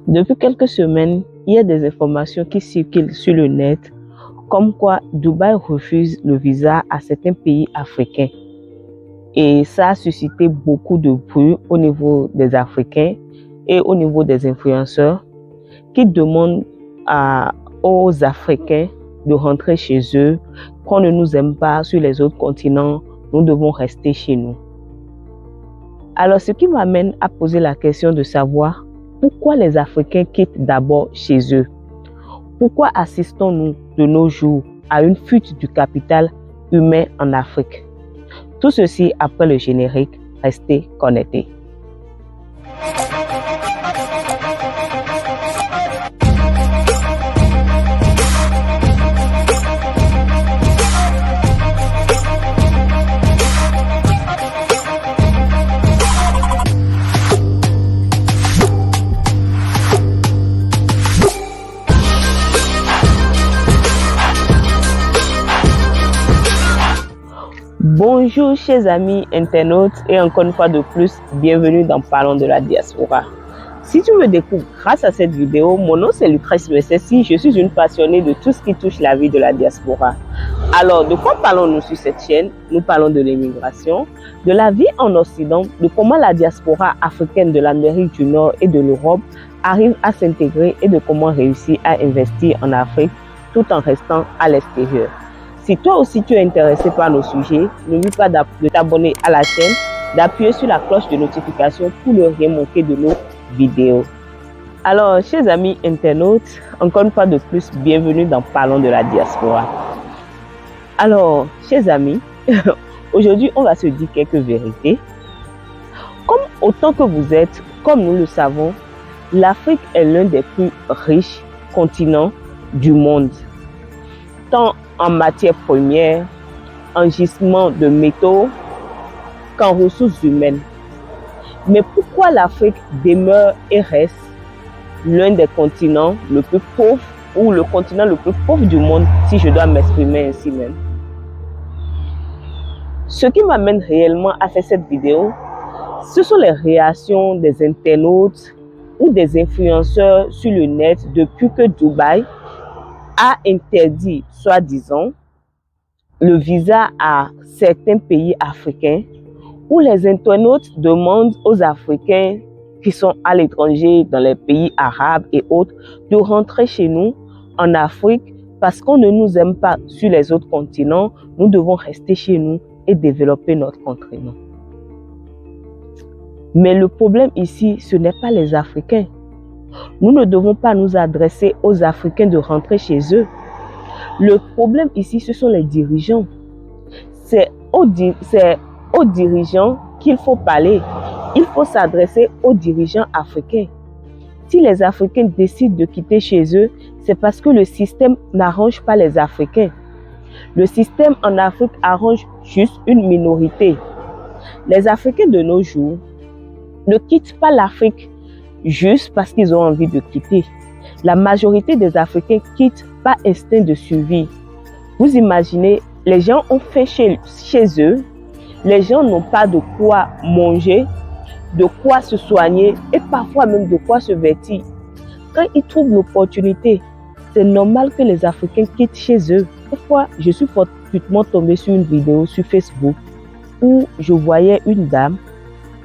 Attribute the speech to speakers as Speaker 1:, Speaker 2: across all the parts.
Speaker 1: Depuis quelques semaines, il y a des informations qui circulent sur le net comme quoi Dubaï refuse le visa à certains pays africains. Et ça a suscité beaucoup de bruit au niveau des Africains et au niveau des influenceurs qui demandent aux Africains de rentrer chez eux, qu'on ne nous aime pas sur les autres continents, nous devons rester chez nous. Alors, ce qui m'amène à poser la question de savoir pourquoi les Africains quittent d'abord chez eux. Pourquoi assistons-nous de nos jours à une fuite du capital humain en Afrique? Tout ceci après le générique. Restez connectés. Bonjour chers amis internautes et encore une fois de plus, bienvenue dans Parlons de la diaspora. Si tu me découvres grâce à cette vidéo, mon nom c'est Lucrèce Messessi, je suis une passionnée de tout ce qui touche la vie de la diaspora. Alors, de quoi parlons-nous sur cette chaîne? Nous parlons de l'immigration, de la vie en Occident, de comment la diaspora africaine de l'Amérique du Nord et de l'Europe arrive à s'intégrer et de comment réussir à investir en Afrique tout en restant à l'extérieur. Si toi aussi tu es intéressé par nos sujets, n'oublie pas de t'abonner à la chaîne, d'appuyer sur la cloche de notification pour ne rien manquer de nos vidéos. Alors, chers amis internautes, encore une fois de plus, bienvenue dans Parlons de la diaspora. Alors, chers amis, aujourd'hui on va se dire quelques vérités. Comme autant que vous êtes, comme nous le savons, l'Afrique est l'un des plus riches continents du monde. Tant en matières premières, en gisements de métaux, qu'en ressources humaines. Mais pourquoi l'Afrique demeure et reste l'un des continents le plus pauvre ou le continent le plus pauvre du monde, si je dois m'exprimer ainsi même? Ce qui m'amène réellement à faire cette vidéo, ce sont les réactions des internautes ou des influenceurs sur le net depuis que Dubaï a interdit, soi-disant, le visa à certains pays africains, où les internautes demandent aux Africains qui sont à l'étranger, dans les pays arabes et autres, de rentrer chez nous en Afrique parce qu'on ne nous aime pas sur les autres continents, nous devons rester chez nous et développer notre continent. Mais le problème ici, ce n'est pas les Africains. Nous ne devons pas nous adresser aux Africains de rentrer chez eux. Le problème ici, ce sont les dirigeants. C'est aux dirigeants qu'il faut parler. Il faut s'adresser aux dirigeants africains. Si les Africains décident de quitter chez eux, c'est parce que le système n'arrange pas les Africains. Le système en Afrique arrange juste une minorité. Les Africains de nos jours ne quittent pas l'Afrique juste parce qu'ils ont envie de quitter. La majorité des Africains quittent par instinct de survie. Vous imaginez, les gens ont faim chez eux, les gens n'ont pas de quoi manger, de quoi se soigner et parfois même de quoi se vêtir. Quand ils trouvent l'opportunité, c'est normal que les Africains quittent chez eux. Parfois, je suis fortuitement tombée sur une vidéo sur Facebook où je voyais une dame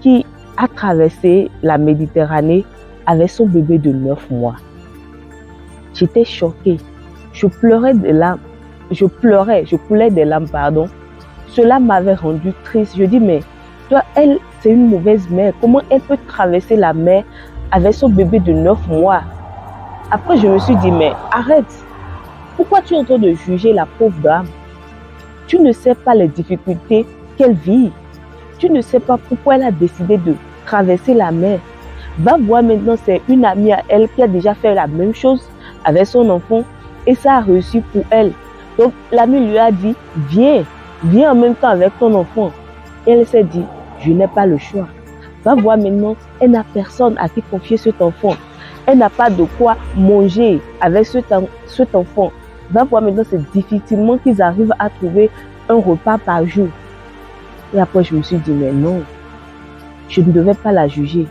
Speaker 1: qui a traversé la Méditerranée avec son bébé de 9 mois. J'étais choquée. Je pleurais des larmes. Je coulais des larmes, pardon. Cela m'avait rendue triste. Je dis, mais toi, elle, c'est une mauvaise mère. Comment elle peut traverser la mer avec son bébé de 9 mois? Après, je me suis dit, mais arrête. Pourquoi tu es en train de juger la pauvre dame? Tu ne sais pas les difficultés qu'elle vit. Tu ne sais pas pourquoi elle a décidé de traverser la mer. Va voir maintenant, c'est une amie à elle qui a déjà fait la même chose avec son enfant et ça a réussi pour elle. Donc l'amie lui a dit, viens en même temps avec ton enfant. Et elle s'est dit, je n'ai pas le choix. Va voir maintenant, elle n'a personne à qui confier cet enfant. Elle n'a pas de quoi manger avec cet enfant. Va voir maintenant, c'est difficilement qu'ils arrivent à trouver un repas par jour. Et après, je me suis dit, mais non, je ne devais pas la juger.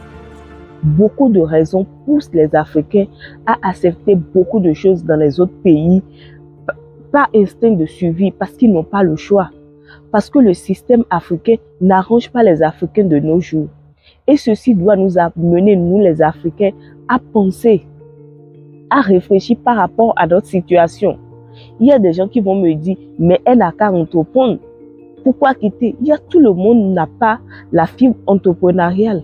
Speaker 1: beaucoup de raisons poussent les Africains à accepter beaucoup de choses dans les autres pays par instinct de survie, parce qu'ils n'ont pas le choix. Parce que le système africain n'arrange pas les Africains de nos jours. Et ceci doit nous amener, nous les Africains, à penser, à réfléchir par rapport à notre situation. Il y a des gens qui vont me dire, mais elle n'a qu'à entreprendre. Pourquoi quitter? Tout le monde n'a pas la fibre entrepreneuriale.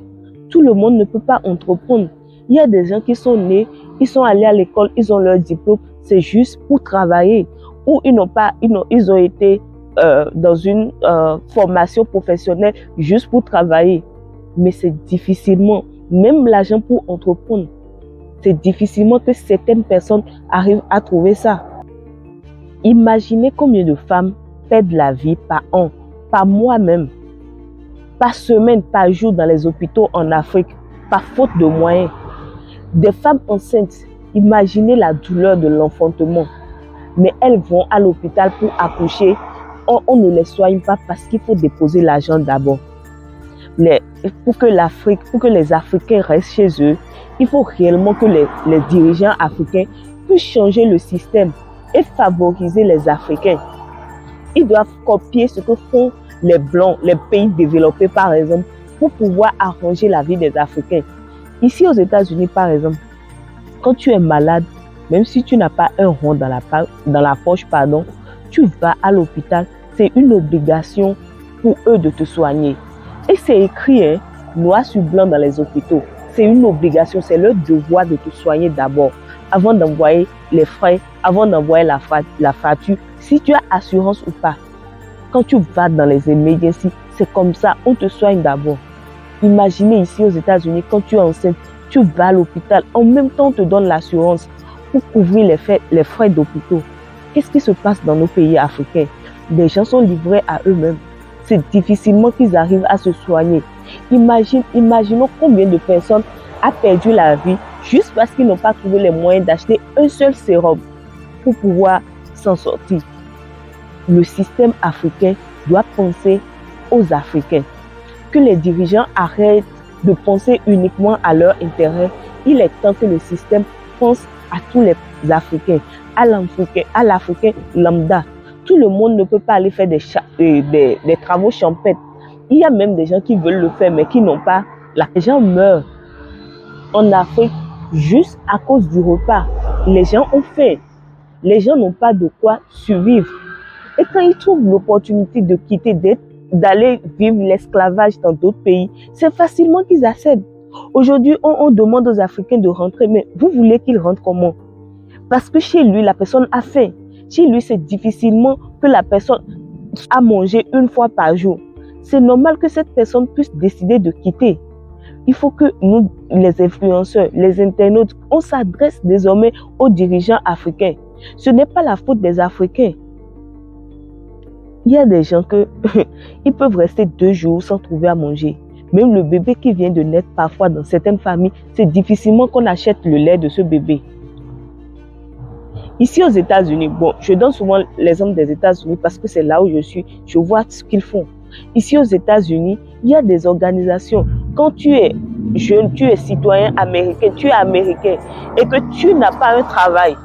Speaker 1: Tout le monde ne peut pas entreprendre. Il y a des gens qui sont nés, ils sont allés à l'école, ils ont leur diplôme, c'est juste pour travailler. Ou ils ont été dans une formation professionnelle juste pour travailler. Mais c'est difficilement, même l'argent pour entreprendre, c'est difficilement que certaines personnes arrivent à trouver ça. Imaginez combien de femmes perdent la vie par an, par mois même, par semaine, par jour dans les hôpitaux en Afrique, par faute de moyens. Des femmes enceintes, imaginez la douleur de l'enfantement. Mais elles vont à l'hôpital pour accoucher. On ne les soigne pas parce qu'il faut déposer l'argent d'abord. Pour que les Africains restent chez eux, il faut réellement que les dirigeants africains puissent changer le système et favoriser les Africains. Ils doivent copier ce que font les Blancs, les pays développés par exemple, pour pouvoir arranger la vie des Africains. Ici aux États-Unis par exemple, quand tu es malade, même si tu n'as pas un rond dans la poche, tu vas à l'hôpital. C'est une obligation pour eux de te soigner. Et c'est écrit, noir sur blanc dans les hôpitaux. C'est une obligation, c'est leur devoir de te soigner d'abord, avant d'envoyer les frais, avant d'envoyer la facture, si tu as assurance ou pas. Quand tu vas dans les emergencies, c'est comme ça, on te soigne d'abord. Imaginez ici aux États-Unis, quand tu es enceinte, tu vas à l'hôpital, en même temps on te donne l'assurance pour couvrir les frais d'hôpitaux. Qu'est-ce qui se passe dans nos pays africains? Les gens sont livrés à eux-mêmes. C'est difficilement qu'ils arrivent à se soigner. Imaginons combien de personnes ont perdu la vie juste parce qu'ils n'ont pas trouvé les moyens d'acheter un seul sérum pour pouvoir s'en sortir. Le système africain doit penser aux Africains. Que les dirigeants arrêtent de penser uniquement à leur intérêt. Il est temps que le système pense à tous les Africains, à l'Africain lambda. Tout le monde ne peut pas aller faire des travaux champêtres. Il y a même des gens qui veulent le faire, mais qui n'ont pas. Les gens meurent en Afrique juste à cause du repas. Les gens ont faim. Les gens n'ont pas de quoi survivre. Et quand ils trouvent l'opportunité de quitter, d'aller vivre l'esclavage dans d'autres pays, c'est facilement qu'ils acceptent. Aujourd'hui, on demande aux Africains de rentrer, mais vous voulez qu'ils rentrent comment? Parce que chez lui, la personne a faim. Chez lui, c'est difficilement que la personne a mangé une fois par jour. C'est normal que cette personne puisse décider de quitter. Il faut que nous, les influenceurs, les internautes, on s'adresse désormais aux dirigeants africains. Ce n'est pas la faute des Africains. Il y a des gens ils peuvent rester 2 jours sans trouver à manger. Même le bébé qui vient de naître, parfois dans certaines familles, c'est difficilement qu'on achète le lait de ce bébé. Ici aux États-Unis, je donne souvent l'exemple des États-Unis parce que c'est là où je suis, je vois ce qu'ils font. Ici aux États-Unis, il y a des organisations. Quand tu es jeune, tu es citoyen américain, tu es américain et que tu n'as pas un travail,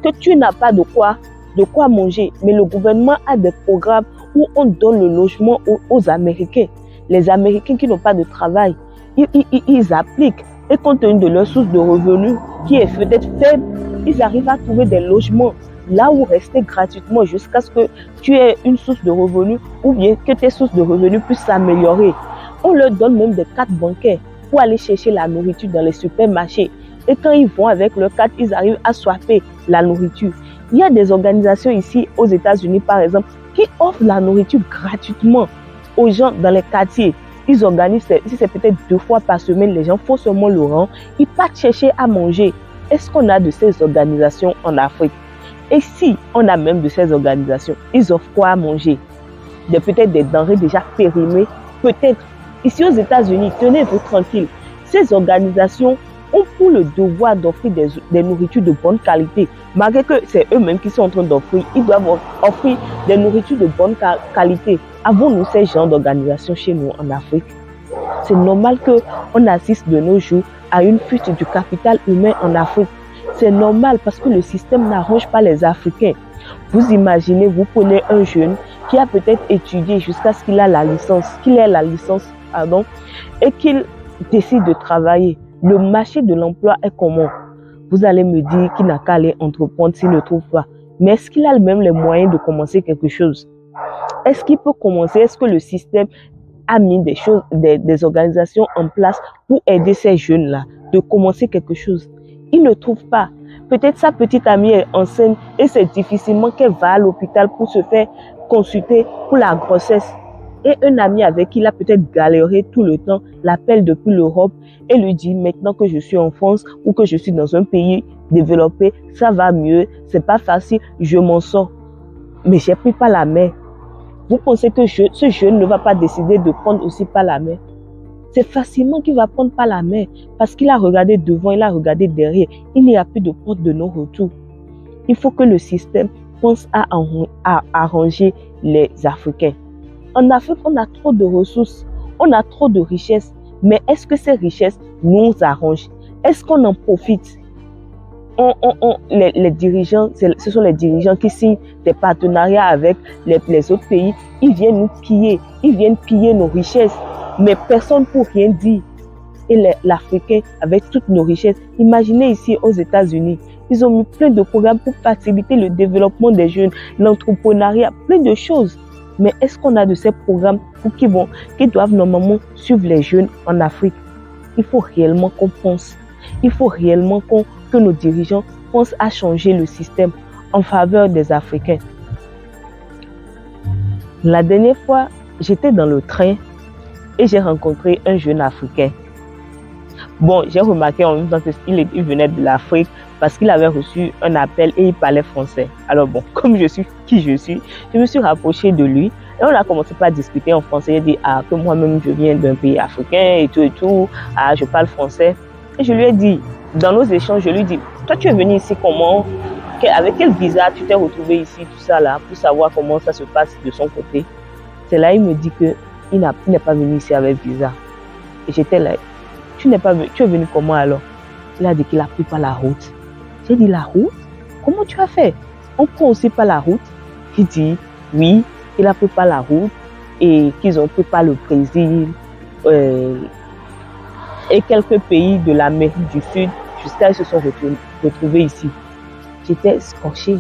Speaker 1: que tu n'as pas de quoi manger, mais le gouvernement a des programmes où on donne le logement aux Américains. Les Américains qui n'ont pas de travail, ils appliquent et compte tenu de leur source de revenus qui est peut-être faible, ils arrivent à trouver des logements là où rester gratuitement jusqu'à ce que tu aies une source de revenus ou bien que tes sources de revenus puissent s'améliorer. On leur donne même des cartes bancaires pour aller chercher la nourriture dans les supermarchés. Et quand ils vont avec leur carte, ils arrivent à swapper la nourriture. Il y a des organisations ici aux États-Unis, par exemple, qui offrent la nourriture gratuitement aux gens dans les quartiers. Ils organisent, si c'est peut-être 2 fois par semaine, les gens font seulement le rang, ils partent chercher à manger. Est-ce qu'on a de ces organisations en Afrique? Et si on a même de ces organisations, ils offrent quoi à manger? Peut-être des denrées déjà périmées, peut-être. Ici aux États-Unis, tenez-vous tranquille. Ces organisations ont pour le devoir d'offrir des nourritures de bonne qualité. Malgré que c'est eux-mêmes qui sont en train d'offrir, ils doivent offrir des nourritures de bonne qualité. Avons-nous ces genres d'organisations chez nous en Afrique? C'est normal qu'on assiste de nos jours à une fuite du capital humain en Afrique. C'est normal parce que le système n'arrange pas les Africains. Vous imaginez, vous prenez un jeune qui a peut-être étudié jusqu'à ce qu'il ait la licence, et qu'il décide de travailler. Le marché de l'emploi est comment? Vous allez me dire qu'il n'a qu'à aller entreprendre s'il ne trouve pas. Mais est-ce qu'il a même les moyens de commencer quelque chose? Est-ce qu'il peut commencer? Est-ce que le système a mis des organisations en place pour aider ces jeunes-là de commencer quelque chose? Il ne trouve pas. Peut-être sa petite amie est enceinte et c'est difficilement qu'elle va à l'hôpital pour se faire consulter pour la grossesse. Et un ami avec qui il a peut-être galéré tout le temps l'appelle depuis l'Europe et lui dit maintenant que je suis en France ou que je suis dans un pays développé, ça va mieux, c'est pas facile, je m'en sors. Mais j'ai pris par la main. Vous pensez que ce jeune ne va pas décider de prendre aussi par la main? C'est facilement qu'il va prendre par la main parce qu'il a regardé devant, il a regardé derrière. Il n'y a plus de porte de non-retour. Il faut que le système pense à arranger les Africains. En Afrique, on a trop de ressources, on a trop de richesses. Mais est-ce que ces richesses nous arrangent? Est-ce qu'on en profite? Les dirigeants, ce sont les dirigeants qui signent des partenariats avec les autres pays. Ils viennent nous piller, ils viennent piller nos richesses. Mais personne pour rien dire. Et l'Africain, avec toutes nos richesses, imaginez ici aux États-Unis, ils ont mis plein de programmes pour faciliter le développement des jeunes, l'entrepreneuriat, plein de choses. Mais est-ce qu'on a de ces programmes qui doivent normalement suivre les jeunes en Afrique? Il faut réellement qu'on pense. Il faut réellement que nos dirigeants pensent à changer le système en faveur des Africains. La dernière fois, j'étais dans le train et j'ai rencontré un jeune Africain. Bon, j'ai remarqué en même temps qu'il venait de l'Afrique parce qu'il avait reçu un appel et il parlait français. Alors bon, comme je suis qui je suis, je me suis rapprochée de lui et on a commencé par discuter en français. Il a dit que moi-même je viens d'un pays africain et tout, je parle français. Et je lui ai dit, dans nos échanges, je lui ai dit, toi tu es venu ici comment? Avec quel visa tu t'es retrouvé ici, tout ça là, pour savoir comment ça se passe de son côté. C'est là il me dit qu'il n'est pas venu ici avec visa. Et j'étais là, tu es venu comment alors? Il a dit qu'il a pris par la route. J'ai dit, la route? Comment tu as fait? On prend aussi par la route? Il dit, oui, il a pris par la route et qu'ils ont pris par le Brésil et quelques pays de l'Amérique du Sud jusqu'à ce qu'ils se sont retrouvés ici. J'étais scotché.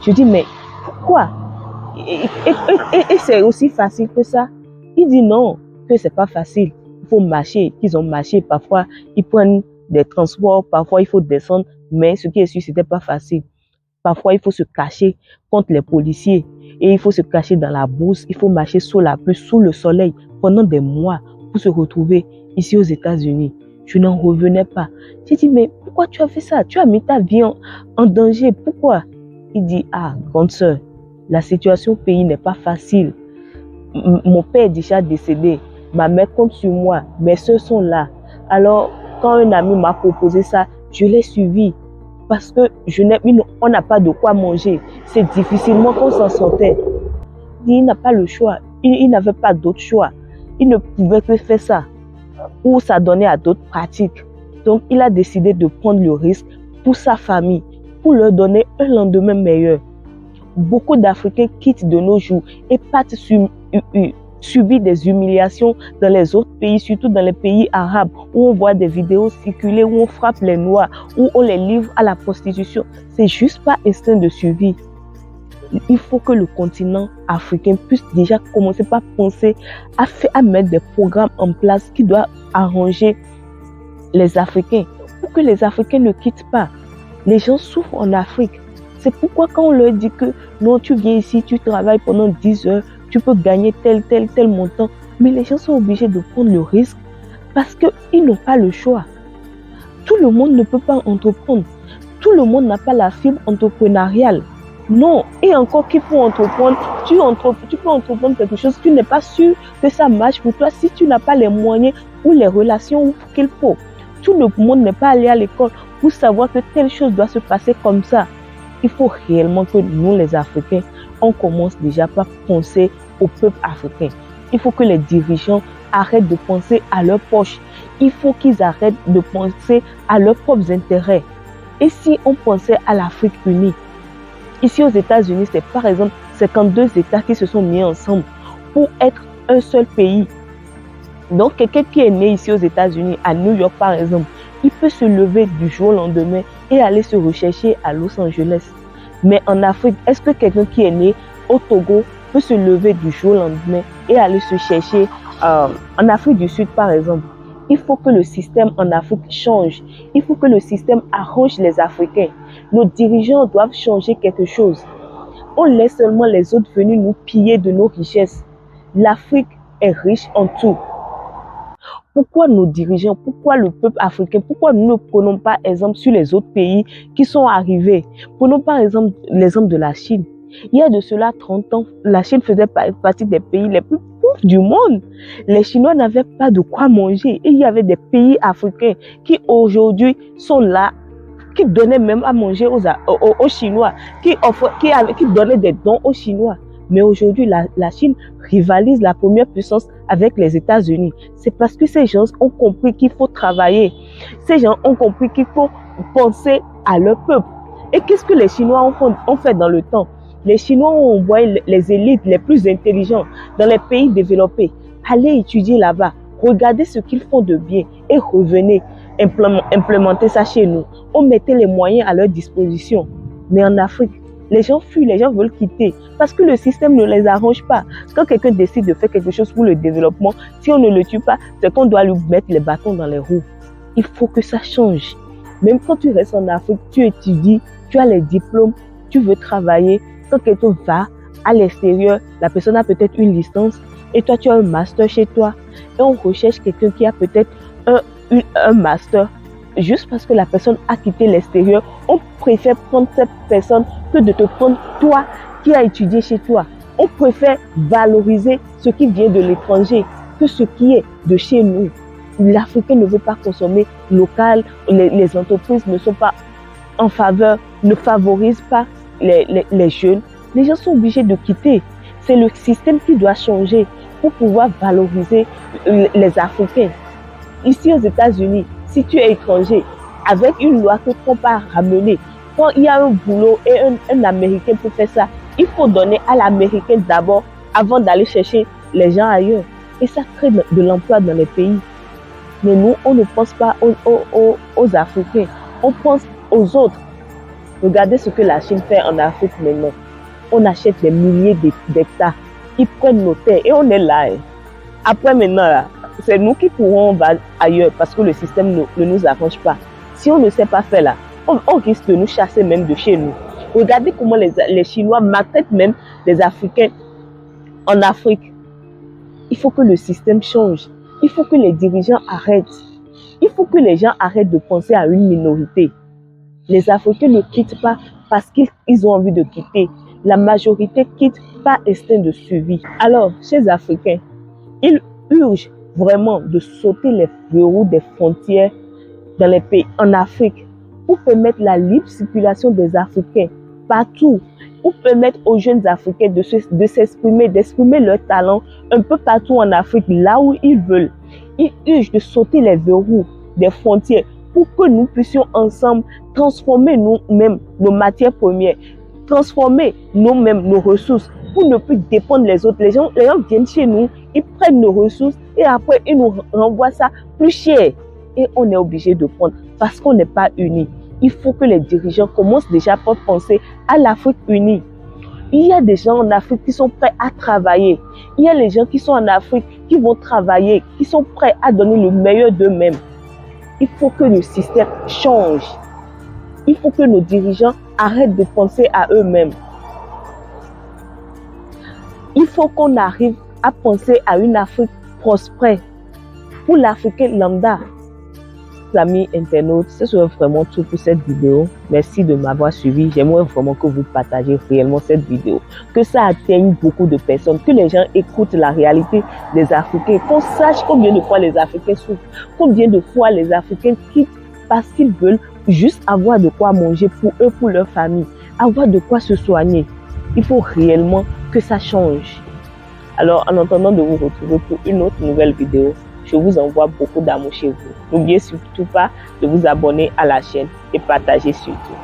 Speaker 1: Je dis, mais pourquoi? Et c'est aussi facile que ça? Il dit non, que c'est pas facile. Il faut marcher, qu'ils ont marché. Parfois, ils prennent des transports, parfois il faut descendre. Mais ce qui est sûr, c'était pas facile. Parfois, il faut se cacher contre les policiers. Et il faut se cacher dans la bourse. Il faut marcher sous la pluie, sous le soleil, pendant des mois pour se retrouver ici aux États-Unis. Je n'en revenais pas. J'ai dit, mais pourquoi tu as fait ça? Tu as mis ta vie en danger. Pourquoi? Il dit, grande sœur, la situation au pays n'est pas facile. Mon père est déjà décédé. Ma mère compte sur moi. Mes soeurs sont là. Alors, quand un ami m'a proposé ça, je l'ai suivi. Parce que on n'a pas de quoi manger. C'est difficilement qu'on s'en sortait. Il n'a pas le choix. Il n'avait pas d'autre choix. Il ne pouvait que faire ça. Ou s'adonner à d'autres pratiques. Donc, il a décidé de prendre le risque pour sa famille, pour leur donner un lendemain meilleur. Beaucoup d'Africains quittent de nos jours et partent subir des humiliations dans les autres pays, surtout dans les pays arabes, où on voit des vidéos circuler, où on frappe les Noirs, où on les livre à la prostitution. C'est juste pas instinct de survie. Il faut que le continent africain puisse déjà commencer par penser à mettre des programmes en place qui doivent arranger les Africains, pour que les Africains ne quittent pas. Les gens souffrent en Afrique. C'est pourquoi quand on leur dit que non, tu viens ici, tu travailles pendant 10 heures, tu peux gagner tel montant. Mais les gens sont obligés de prendre le risque parce qu'ils n'ont pas le choix. Tout le monde ne peut pas entreprendre. Tout le monde n'a pas la fibre entrepreneuriale. Non, et encore qu'il faut entreprendre, tu peux entreprendre quelque chose, tu n'es pas sûr que ça marche pour toi si tu n'as pas les moyens ou les relations qu'il faut. Tout le monde n'est pas allé à l'école pour savoir que telle chose doit se passer comme ça. Il faut réellement que nous, les Africains, on commence déjà par penser au peuple africain. Il faut que les dirigeants arrêtent de penser à leur poche. Il faut qu'ils arrêtent de penser à leurs propres intérêts. Et si on pensait à l'Afrique unie? Ici aux États-Unis, c'est par exemple 52 États qui se sont mis ensemble pour être un seul pays. Donc, quelqu'un qui est né ici aux États-Unis, à New York par exemple, il peut se lever du jour au lendemain et aller se rechercher à Los Angeles. Mais en Afrique, est-ce que quelqu'un qui est né au Togo peut se lever du jour au lendemain et aller se chercher en Afrique du Sud par exemple? Il faut que le système en Afrique change. Il faut que le système arrange les Africains. Nos dirigeants doivent changer quelque chose. On laisse seulement les autres venir nous piller de nos richesses. L'Afrique est riche en tout. Pourquoi nos dirigeants, pourquoi le peuple africain, pourquoi nous ne prenons pas exemple sur les autres pays qui sont arrivés? Prenons par exemple l'exemple de la Chine. Il y a de cela 30 ans, la Chine faisait partie des pays les plus pauvres du monde. Les Chinois n'avaient pas de quoi manger. Et il y avait des pays africains qui aujourd'hui sont là, qui donnaient même à manger aux Chinois, qui donnaient des dons aux Chinois. Mais aujourd'hui, la Chine rivalise la première puissance avec les États-Unis. C'est parce que ces gens ont compris qu'il faut travailler. Ces gens ont compris qu'il faut penser à leur peuple. Et qu'est-ce que les Chinois ont fait dans le temps? Les Chinois ont envoyé les élites les plus intelligents dans les pays développés. Allez étudier là-bas, regardez ce qu'ils font de bien et revenez implémenter ça chez nous. On mettait les moyens à leur disposition. Mais en Afrique, les gens fuient, les gens veulent quitter parce que le système ne les arrange pas. Quand quelqu'un décide de faire quelque chose pour le développement, si on ne le tue pas, c'est qu'on doit lui mettre les bâtons dans les roues. Il faut que ça change. Même quand tu restes en Afrique, tu étudies, tu as les diplômes, tu veux travailler. Quand quelqu'un va à l'extérieur, la personne a peut-être une licence et toi, tu as un master chez toi. Et on recherche quelqu'un qui a peut-être un master. Juste parce que la personne a quitté l'extérieur, on préfère prendre cette personne que de te prendre toi qui as étudié chez toi. On préfère valoriser ce qui vient de l'étranger que ce qui est de chez nous. L'Africain ne veut pas consommer local, les entreprises ne sont pas en faveur, ne favorisent pas les jeunes. Les gens sont obligés de quitter. C'est le système qui doit changer pour pouvoir valoriser les Africains. Ici aux États-Unis, si tu es étranger, avec une loi que tu ne peux pas ramener, quand il y a un boulot et un Américain peut faire ça, il faut donner à l'Américain d'abord avant d'aller chercher les gens ailleurs. Et ça crée de l'emploi dans les pays. Mais nous, on ne pense pas aux Africains, on pense aux autres. Regardez ce que la Chine fait en Afrique maintenant. On achète des milliers d'hectares, ils prennent nos terres et on est là. Après maintenant, là, c'est nous qui pourrons va ailleurs parce que le système ne nous arrange pas. Si on ne sait pas faire là, on risque de nous chasser même de chez nous. Regardez comment les Chinois maltraitent même les Africains en Afrique. Il faut que le système change. Il faut que les dirigeants arrêtent. Il faut que les gens arrêtent de penser à une minorité. Les Africains ne quittent pas parce qu'ils ont envie de quitter. La majorité quitte par instinct de survie. Alors, chers Africains, ils urgent vraiment de sauter les verrous des frontières dans les pays en Afrique pour permettre la libre circulation des Africains partout, pour permettre aux jeunes Africains de s'exprimer, d'exprimer leur talent un peu partout en Afrique, là où ils veulent. Ils urgent de sauter les verrous des frontières pour que nous puissions ensemble transformer nous-mêmes nos matières premières, transformer nous-mêmes nos ressources pour ne plus dépendre des autres. Les gens viennent chez nous, ils prennent nos ressources et après ils nous renvoient ça plus cher. Et on est obligé de prendre parce qu'on n'est pas unis. Il faut que les dirigeants commencent déjà par penser à l'Afrique unie. Il y a des gens en Afrique qui sont prêts à travailler. Il y a les gens qui sont en Afrique qui vont travailler, qui sont prêts à donner le meilleur d'eux-mêmes. Il faut que le système change. Il faut que nos dirigeants arrêtent de penser à eux-mêmes. Il faut qu'on arrive à penser à une Afrique prospère pour l'Africain lambda. Amis internautes, ce serait vraiment tout pour cette vidéo. Merci de m'avoir suivi. J'aimerais vraiment que vous partagiez réellement cette vidéo. Que ça atteigne beaucoup de personnes. Que les gens écoutent la réalité des Africains. Qu'on sache combien de fois les Africains souffrent. Combien de fois les Africains quittent parce qu'ils veulent juste avoir de quoi manger pour eux, pour leur famille. Avoir de quoi se soigner. Il faut réellement que ça change. Alors, en attendant de vous retrouver pour une autre nouvelle vidéo, je vous envoie beaucoup d'amour chez vous. N'oubliez surtout pas de vous abonner à la chaîne et partager surtout.